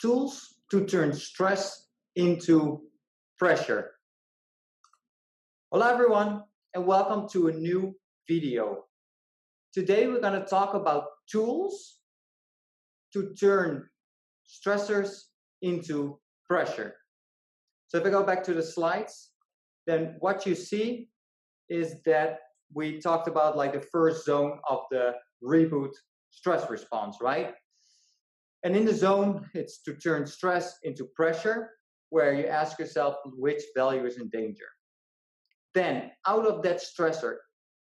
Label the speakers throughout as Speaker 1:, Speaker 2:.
Speaker 1: tools to turn stress into pressure. Hello everyone, and welcome to a new video. Today we're going to talk about tools to turn stressors into pressure. So if I go back to the slides, then what you see is that we talked about like the first zone of the reboot stress response, right? And in the zone, it's to turn stress into pressure, where you ask yourself which value is in danger. Then, out of that stressor,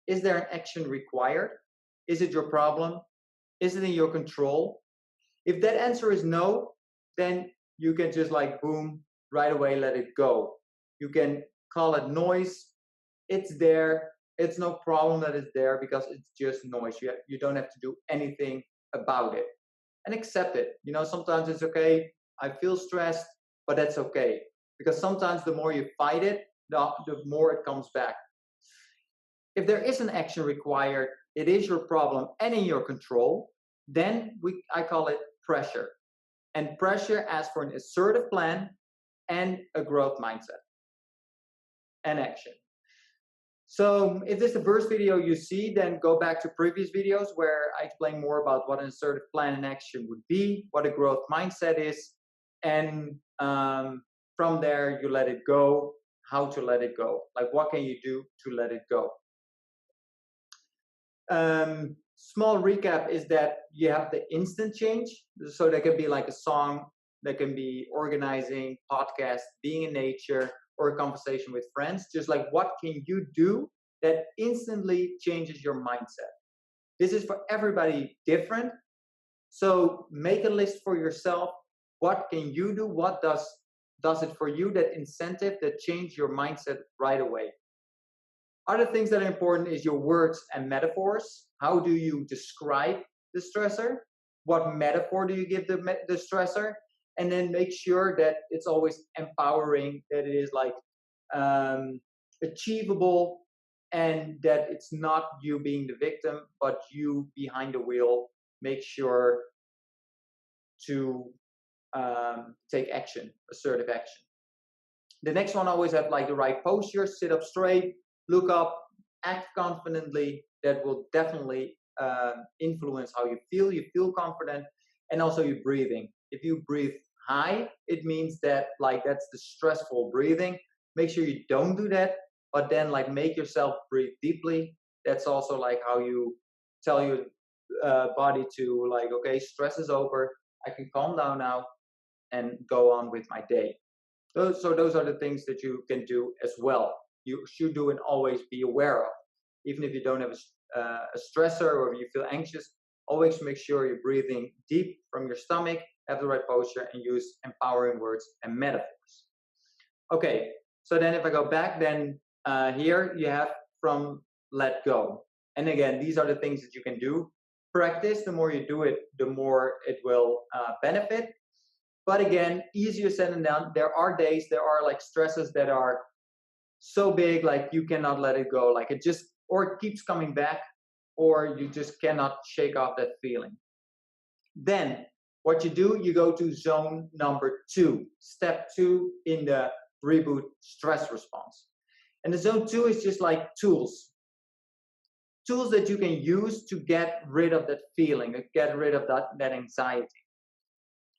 Speaker 1: is there an action required? Is it your problem? Is it in your control? If that answer is no, then you can just like boom, right away let it go. You can call it noise. It's there. It's no problem that it's there because it's just noise. You don't have to do anything about it. And accept it. You know, sometimes it's okay. I feel stressed, but that's okay. Because sometimes the more you fight it, the more it comes back. If there is an action required, it is your problem and in your control, then I call it pressure. And pressure asks for an assertive plan and a growth mindset and action. So if this is the first video you see, then go back to previous videos where I explain more about what an assertive plan and action would be, what a growth mindset is, and from there you let it go, how to let it go. Like what can you do to let it go? Small recap is that you have the instant change. So that can be like a song, that can be organizing, podcast, being in nature, or a conversation with friends. Just like what can you do that instantly changes your mindset? This is for everybody different. So make a list for yourself. What can you do? What does it for you, that incentive that change your mindset right away? Other things that are important is your words and metaphors. How do you describe the stressor? What metaphor do you give the stressor? And then make sure that it's always empowering, that it is like achievable, and that it's not you being the victim, but you behind the wheel. Make sure to take action, assertive action. The next one, always have like the right posture, sit up straight, look up, act confidently. That will definitely influence how you feel. You feel confident, and also your breathing. If you breathe high, it means that like that's the stressful breathing. Make sure you don't do that, but then like make yourself breathe deeply. That's also like how you tell your body to like, okay, stress is over. I can calm down now and go on with my day. So those are the things that you can do as well. You should do and always be aware of. Even if you don't have a stressor or if you feel anxious, always make sure you're breathing deep from your stomach, have the right posture, and use empowering words and metaphors. Okay, so then if I go back, then here you have from let go. And again, these are the things that you can do. Practice, the more you do it, the more it will benefit. But again, easier said than done. There are days, there are like stresses that are so big, like you cannot let it go. Like it just, or it keeps coming back, or you just cannot shake off that feeling. Then what you do, you go to zone number 2, step 2 in the reboot stress response. And the zone 2 is just like tools that you can use to get rid of that feeling, to get rid of that anxiety.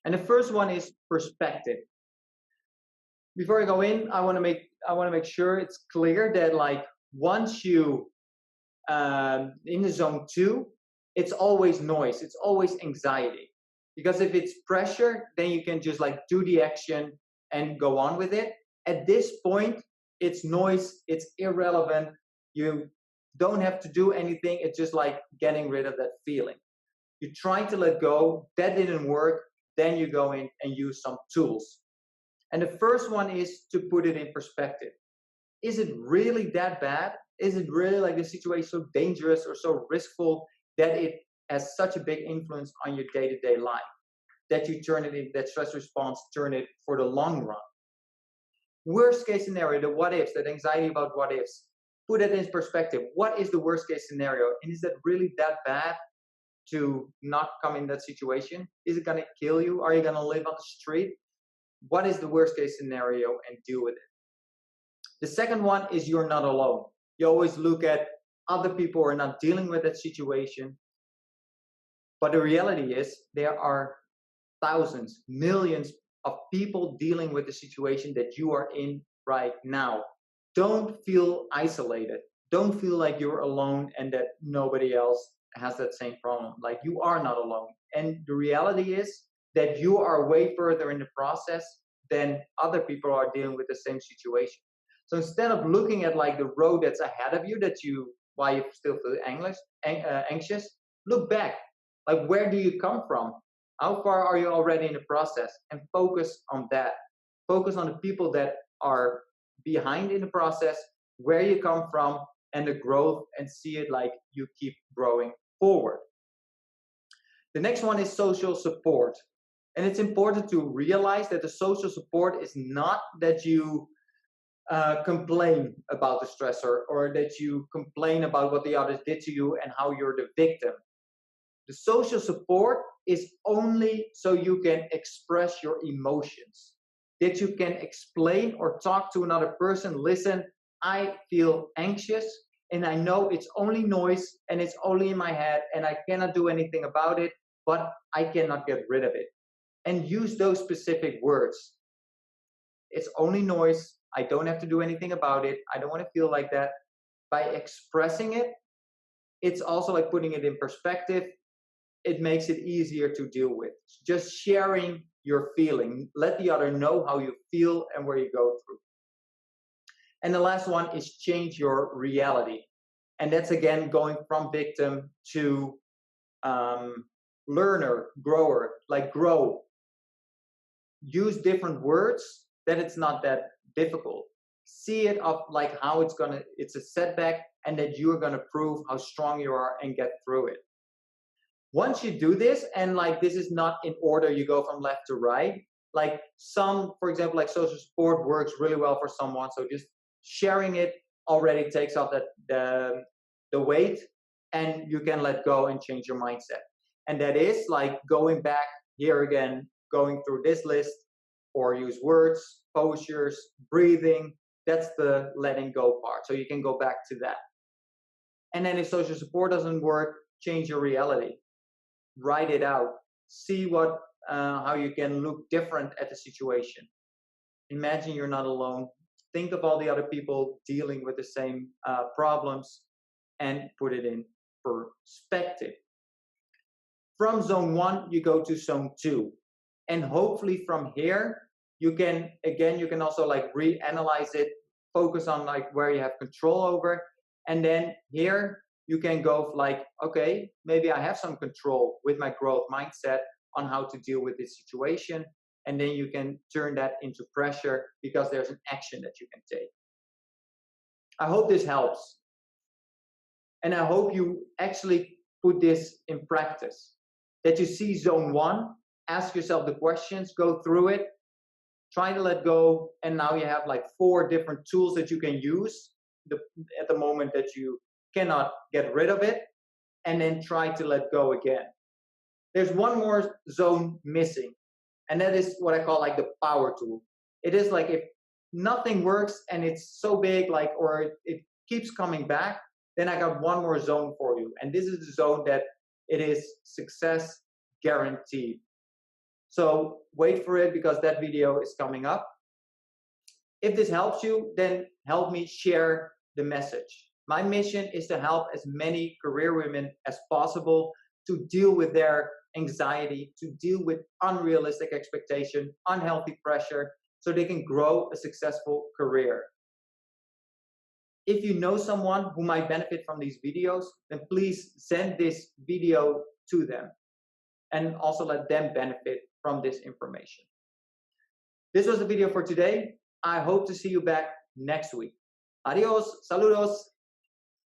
Speaker 1: And the first one is perspective. Before I go in, I want to make sure it's clear that like once you in the zone 2, it's always noise, it's always anxiety. Because if it's pressure, then you can just like do the action and go on with it. At this point, it's noise, it's irrelevant. You don't have to do anything. It's just like getting rid of that feeling. You try to let go, that didn't work. Then you go in and use some tools. And the first one is to put it in perspective. Is it really that bad? Is it really like the situation so dangerous or so riskful that it has such a big influence on your day-to-day life, that you turn it in, that stress response, turn it for the long run? Worst case scenario, the what ifs, that anxiety about what ifs, put it in perspective. What is the worst case scenario? And is that really that bad to not come in that situation? Is it going to kill you? Are you going to live on the street? What is the worst case scenario and deal with it? The second one is you're not alone. You always look at other people who are not dealing with that situation. But the reality is there are thousands, millions of people dealing with the situation that you are in right now. Don't feel isolated. Don't feel like you're alone and that nobody else has that same problem. Like, you are not alone. And the reality is that you are way further in the process than other people are dealing with the same situation. So instead of looking at like the road that's ahead of you, why you still feel anxious, look back. Like, where do you come from? How far are you already in the process? And focus on that. Focus on the people that are behind in the process, where you come from, and the growth, and see it like you keep growing forward. The next one is social support. And it's important to realize that the social support is not that you complain about the stressor or that you complain about what the others did to you and how you're the victim. The social support is only so you can express your emotions, that you can explain or talk to another person. Listen, I feel anxious and I know it's only noise and it's only in my head and I cannot do anything about it, but I cannot get rid of it. And use those specific words. It's only noise. I don't have to do anything about it. I don't want to feel like that. By expressing it, it's also like putting it in perspective. It makes it easier to deal with. Just sharing your feeling. Let the other know how you feel and where you go through. And the last one is change your reality. And that's again going from victim to learner, grower, like grow. Use different words, then it's not that difficult. See it of like how it's a setback and that you're gonna prove how strong you are and get through it. Once you do this, and like this is not in order, you go from left to right. Like for example, like social support works really well for someone. So just sharing it already takes off the weight and you can let go and change your mindset. And that is like going back here again, going through this list, or use words, postures, breathing. That's the letting go part. So you can go back to that. And then if social support doesn't work, change your reality. Write it out. See how you can look different at the situation. Imagine you're not alone. Think of all the other people dealing with the same problems and put it in perspective. From zone 1, you go to zone 2. And hopefully from here, you can also like reanalyze it, focus on like where you have control over. And then here you can go like, okay, maybe I have some control with my growth mindset on how to deal with this situation. And then you can turn that into pressure because there's an action that you can take. I hope this helps. And I hope you actually put this in practice. That you see zone 1, ask yourself the questions, go through it, try to let go, and now you have like 4 different tools that you can use at the moment that you cannot get rid of it, and then try to let go again. There's one more zone missing, and that is what I call like the power tool. It is like if nothing works and it's so big, like, or it keeps coming back, then I got one more zone for you. And this is the zone that it is success guaranteed. So wait for it because that video is coming up. If this helps you, then help me share the message. My mission is to help as many career women as possible to deal with their anxiety, to deal with unrealistic expectation, unhealthy pressure, so they can grow a successful career. If you know someone who might benefit from these videos, then please send this video to them and also let them benefit from this information. This was the video for today. I hope to see you back next week. Adios, saludos.